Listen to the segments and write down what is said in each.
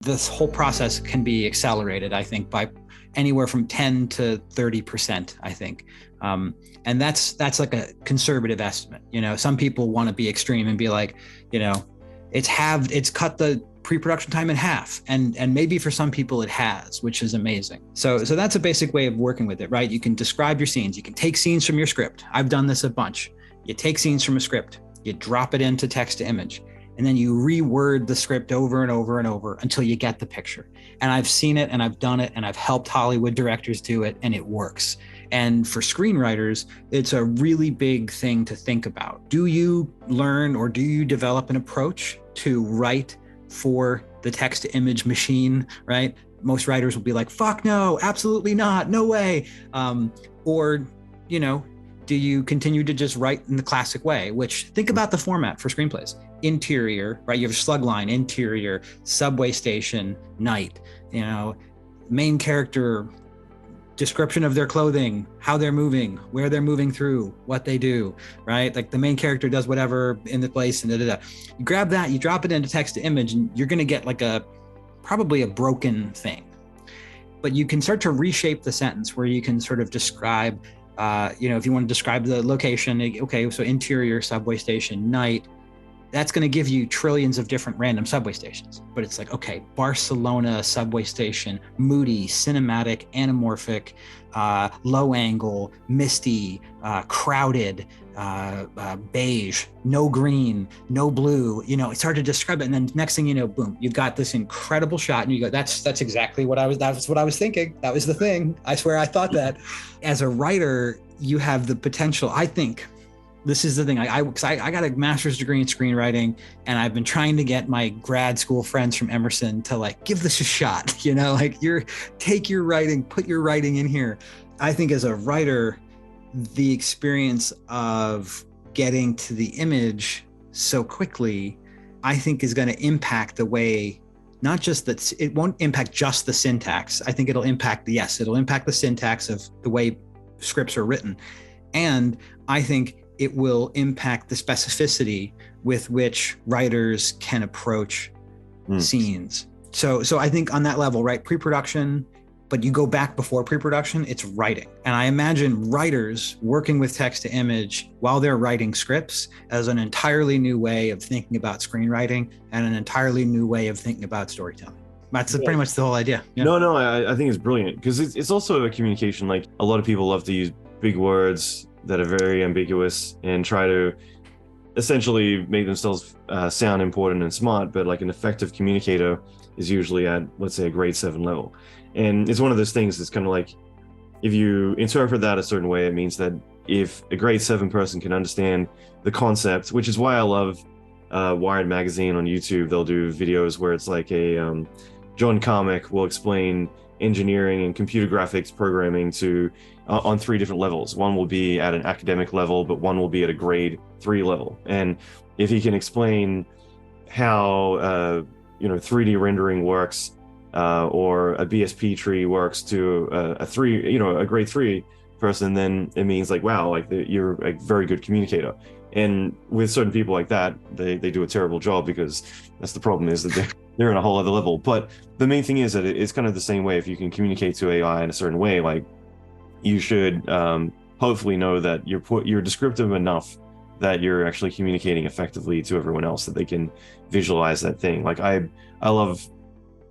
this whole process can be accelerated, I think, by anywhere from 10 to 30%, I think. And that's like a conservative estimate. Some people want to be extreme and be like, it's cut the pre-production time in half. And maybe for some people it has, which is amazing. So that's a basic way of working with it, right? You can describe your scenes. You can take scenes from your script. I've done this a bunch. You take scenes from a script, you drop it into text to image, and then you reword the script over and over and over until you get the picture. And I've seen it and I've done it and I've helped Hollywood directors do it, and it works. And for screenwriters, it's a really big thing to think about. Do you learn or do you develop an approach to write for the text to image machine, right? Most writers will be like, fuck no, absolutely not, no way. Or, do you continue to just write in the classic way, which think about the format for screenplays. Interior, right? You have a slug line, interior, subway station, night, main character, description of their clothing, how they're moving, where they're moving through, what they do, right? Like the main character does whatever in the place and da-da-da. You grab that, you drop it into text to image, and you're going to get like probably a broken thing. But you can start to reshape the sentence where you can sort of describe, if you want to describe the location, okay, so interior, subway station, night, that's going to give you trillions of different random subway stations. But it's like, okay, Barcelona subway station, moody, cinematic, anamorphic, low angle, misty, crowded, beige, no green, no blue. It's hard to describe it. And then next thing you know, boom, you've got this incredible shot, and you go, that's exactly that's what I was thinking. That was the thing. I swear I thought that. As a writer, you have the potential, I think. This is the thing. I got a master's degree in screenwriting, and I've been trying to get my grad school friends from Emerson to give this a shot. Take your writing, put your writing in here. I think as a writer, the experience of getting to the image so quickly, I think is going to impact the way, not just that it won't impact just the syntax. I think it'll impact the syntax of the way scripts are written. And I think it will impact the specificity with which writers can approach scenes. So I think on that level, right, pre-production, but you go back before pre-production, it's writing. And I imagine writers working with text to image while they're writing scripts as an entirely new way of thinking about screenwriting and an entirely new way of thinking about storytelling. That's pretty much the whole idea. Yeah. No, I think it's brilliant because it's also a communication. Like a lot of people love to use big words that are very ambiguous and try to essentially make themselves sound important and smart, but like an effective communicator is usually at, let's say, a grade 7 level. And it's one of those things that's kind of like, if you interpret that a certain way, it means that if a grade 7 person can understand the concept, which is why I love Wired Magazine on YouTube, they'll do videos where it's like John Carmack will explain engineering and computer graphics programming on 3 different levels. One will be at an academic level, but one will be at a grade 3 level. And if he can explain how 3D rendering works, or a BSP tree works to a grade 3 person, then it means like, wow, like you're a very good communicator. And with certain people like that, they do a terrible job, because that's the problem, is that they're in a whole other level. But the main thing is that it's kind of the same way. If you can communicate to AI in a certain way, like you should hopefully know that you're descriptive enough that you're actually communicating effectively to everyone else, that they can visualize that thing. Like I love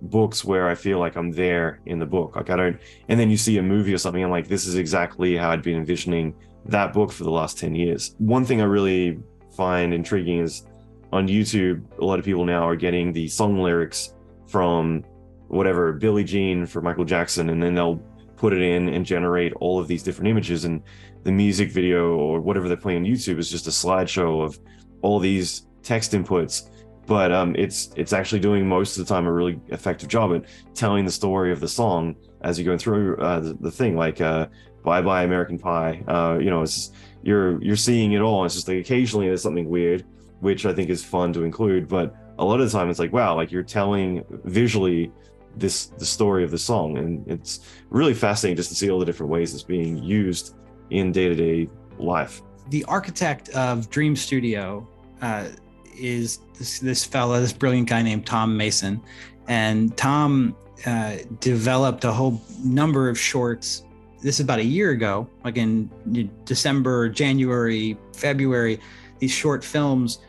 books where I feel like I'm there in the book. Like and then you see a movie or something, and like, this is exactly how I'd been envisioning that book for the last 10 years. One thing I really find intriguing is on YouTube, a lot of people now are getting the song lyrics from whatever, Billie Jean for Michael Jackson, and then they'll put it in and generate all of these different images, and the music video or whatever they're playing on YouTube is just a slideshow of all these text inputs. But it's actually doing most of the time a really effective job at telling the story of the song as you go through the thing, like Bye Bye American Pie. It's you're seeing it all. It's just like occasionally there's something weird, which I think is fun to include, but a lot of the time it's like, wow, like you're telling visually the story of the song, and it's really fascinating just to see all the different ways it's being used in day-to-day life. The architect of Dream Studio is this fella, this brilliant guy named Tom Mason, And Tom developed a whole number of shorts. This is about a year ago, like in December, January, February, these short films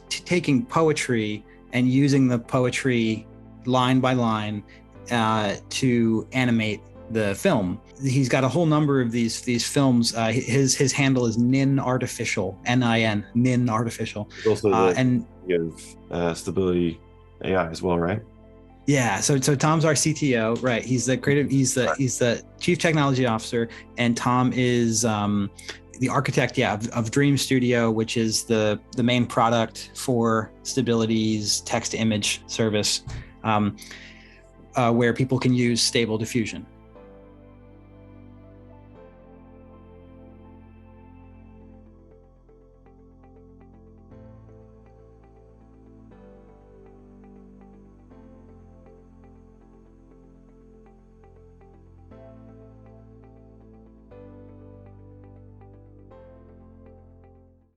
taking poetry and using the poetry line by line to animate the film. He's got a whole number of these films. His handle is Nin Artificial, Nin, Nin Artificial. Also and Stability AI as well, right? Yeah, so Tom's our CTO, right? He's the creative. He's the chief technology officer, and Tom is the architect, of Dream Studio, which is the main product for Stability's text to image service, where people can use Stable Diffusion.